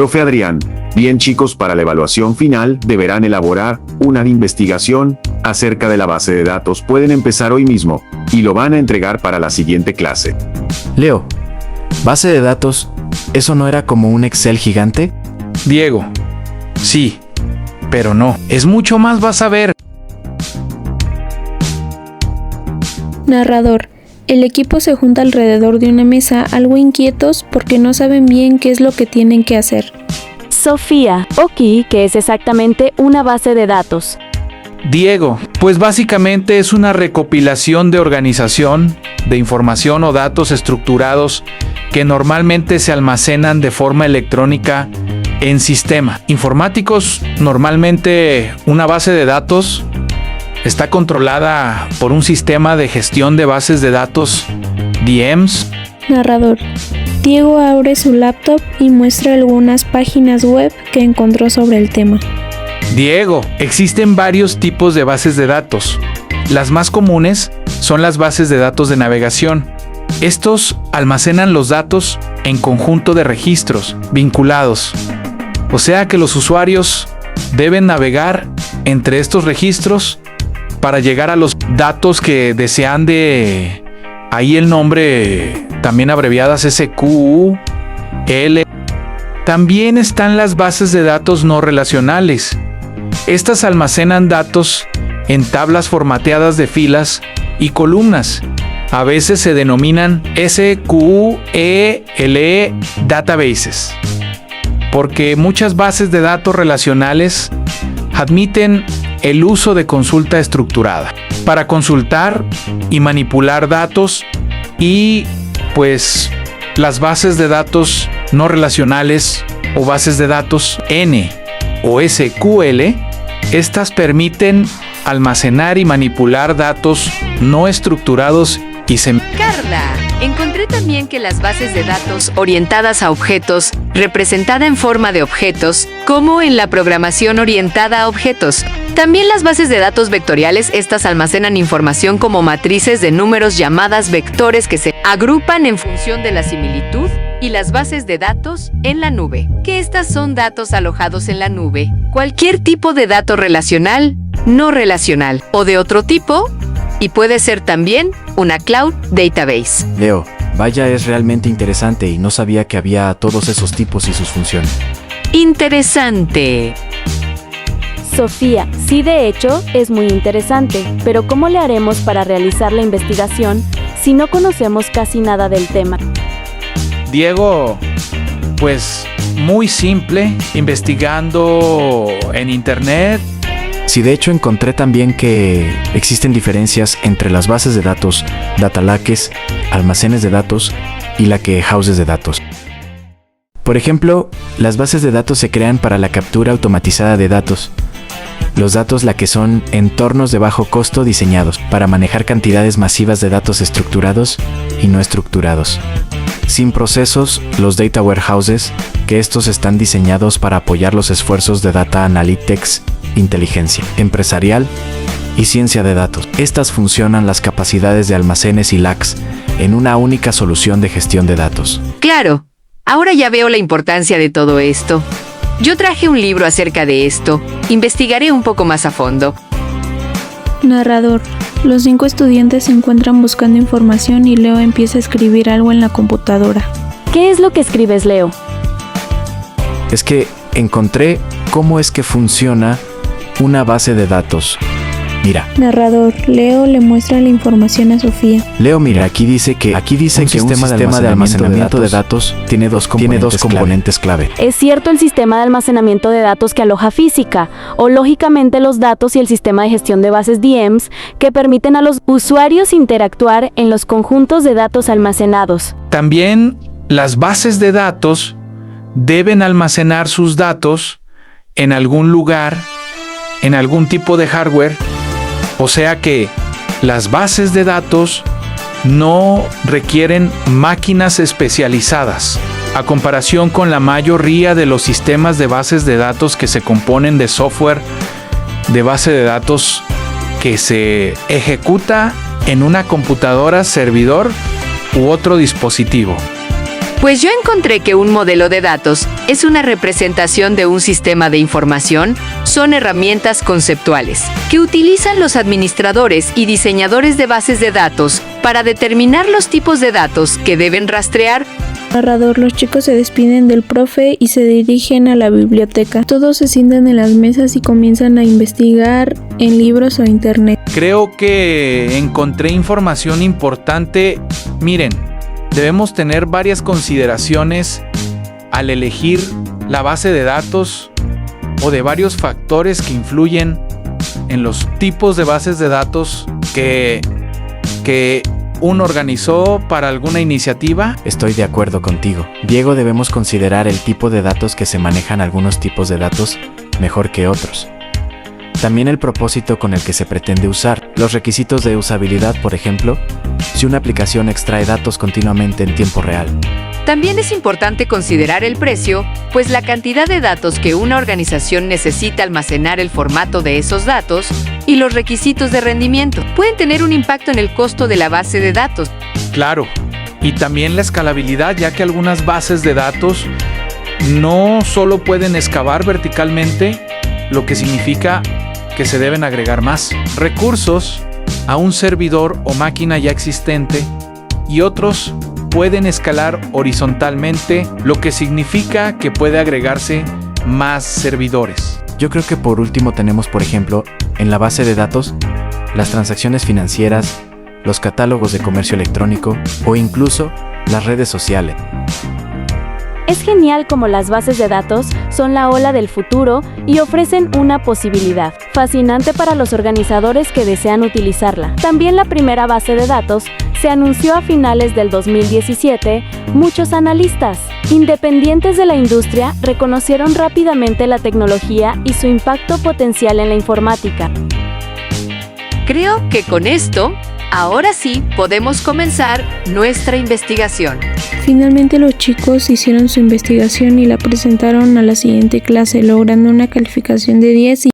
Profe Adrián, bien chicos, para la evaluación final deberán elaborar una investigación acerca de la base de datos. Pueden empezar hoy mismo y lo van a entregar para la siguiente clase. Leo, ¿base de datos? ¿Eso no era como un Excel gigante? Diego, sí, pero no. Es mucho más, vas a ver. Narrador. El equipo se junta alrededor de una mesa, algo inquietos porque no saben bien qué es lo que tienen que hacer. Sofía, ok, ¿qué es exactamente una base de datos? Diego, pues básicamente es una recopilación de organización de información o datos estructurados que normalmente se almacenan de forma electrónica en sistema. Informáticos, normalmente una base de datos está controlada por un sistema de gestión de bases de datos, DMs. Narrador. Diego abre su laptop y muestra algunas páginas web que encontró sobre el tema. Diego, existen varios tipos de bases de datos. Las más comunes son las bases de datos de navegación. Estos almacenan los datos en conjunto de registros vinculados. O sea que los usuarios deben navegar entre estos registros para llegar a los datos que desean de... Ahí el nombre, también abreviadas SQL. También están las bases de datos no relacionales. Estas almacenan datos en tablas formateadas de filas y columnas. A veces se denominan SQL databases, porque muchas bases de datos relacionales admiten el uso de consulta estructurada para consultar y manipular datos, y pues las bases de datos no relacionales o bases de datos N o SQL, estas permiten almacenar y manipular datos no estructurados y Carla, encontré también que las bases de datos orientadas a objetos, representada en forma de objetos, como en la programación orientada a objetos. También las bases de datos vectoriales, estas almacenan información como matrices de números llamadas vectores que se agrupan en función de la similitud, y las bases de datos en la nube, que estas son datos alojados en la nube. Cualquier tipo de dato relacional, no relacional o de otro tipo, y puede ser también una cloud database. Leo, vaya, es realmente interesante y no sabía que había todos esos tipos y sus funciones. Interesante. Sofía, sí, de hecho, es muy interesante, pero ¿cómo le haremos para realizar la investigación si no conocemos casi nada del tema? Diego, pues muy simple, investigando en internet. Sí, de hecho encontré también que existen diferencias entre las bases de datos, data lakes, almacenes de datos y houses de datos. Por ejemplo, las bases de datos se crean para la captura automatizada de datos. Los datos lake son entornos de bajo costo diseñados para manejar cantidades masivas de datos estructurados y no estructurados. Sin procesos, los data warehouses, que estos están diseñados para apoyar los esfuerzos de data analytics, inteligencia empresarial y ciencia de datos. Estas funcionan las capacidades de almacenes y lakes en una única solución de gestión de datos. Claro, ahora ya veo la importancia de todo esto. Yo traje un libro acerca de esto. Investigaré un poco más a fondo. Narrador. Los 5 estudiantes se encuentran buscando información y Leo empieza a escribir algo en la computadora. ¿Qué es lo que escribes, Leo? Es que encontré cómo es que funciona una base de datos. Mira. Narrador. Leo le muestra la información a Sofía. Leo, mira, aquí dice que un sistema de almacenamiento de datos tiene dos componentes clave. Es cierto, el sistema de almacenamiento de datos que aloja física, o lógicamente los datos, y el sistema de gestión de bases DMs, que permiten a los usuarios interactuar en los conjuntos de datos almacenados. También las bases de datos deben almacenar sus datos en algún lugar, en algún tipo de hardware. O sea que las bases de datos no requieren máquinas especializadas, a comparación con la mayoría de los sistemas de bases de datos que se componen de software de base de datos que se ejecuta en una computadora, servidor u otro dispositivo. Pues yo encontré que un modelo de datos es una representación de un sistema de información, son herramientas conceptuales que utilizan los administradores y diseñadores de bases de datos para determinar los tipos de datos que deben rastrear. Narrador, los chicos se despiden del profe y se dirigen a la biblioteca. Todos se sientan en las mesas y comienzan a investigar en libros o internet. Creo que encontré información importante. Miren, debemos tener varias consideraciones al elegir la base de datos o de varios factores que influyen en los tipos de bases de datos que uno organizó para alguna iniciativa. Estoy de acuerdo contigo. Diego, debemos considerar el tipo de datos que se manejan algunos tipos de datos mejor que otros. También el propósito con el que se pretende usar. Los requisitos de usabilidad, por ejemplo, si una aplicación extrae datos continuamente en tiempo real. También es importante considerar el precio, pues la cantidad de datos que una organización necesita almacenar, el formato de esos datos y los requisitos de rendimiento pueden tener un impacto en el costo de la base de datos. Claro, y también la escalabilidad, ya que algunas bases de datos no solo pueden excavar verticalmente, lo que significa que se deben agregar más recursos a un servidor o máquina ya existente, y otros pueden escalar horizontalmente, lo que significa que puede agregarse más servidores. Yo creo que por último tenemos, por ejemplo, en la base de datos, las transacciones financieras, los catálogos de comercio electrónico o incluso las redes sociales. Es genial como las bases de datos son la ola del futuro y ofrecen una posibilidad fascinante para los organizadores que desean utilizarla. También la primera base de datos se anunció a finales del 2017. Muchos analistas independientes de la industria reconocieron rápidamente la tecnología y su impacto potencial en la informática. Creo que con esto, ahora sí podemos comenzar nuestra investigación. Finalmente los chicos hicieron su investigación y la presentaron a la siguiente clase, logrando una calificación de 10 y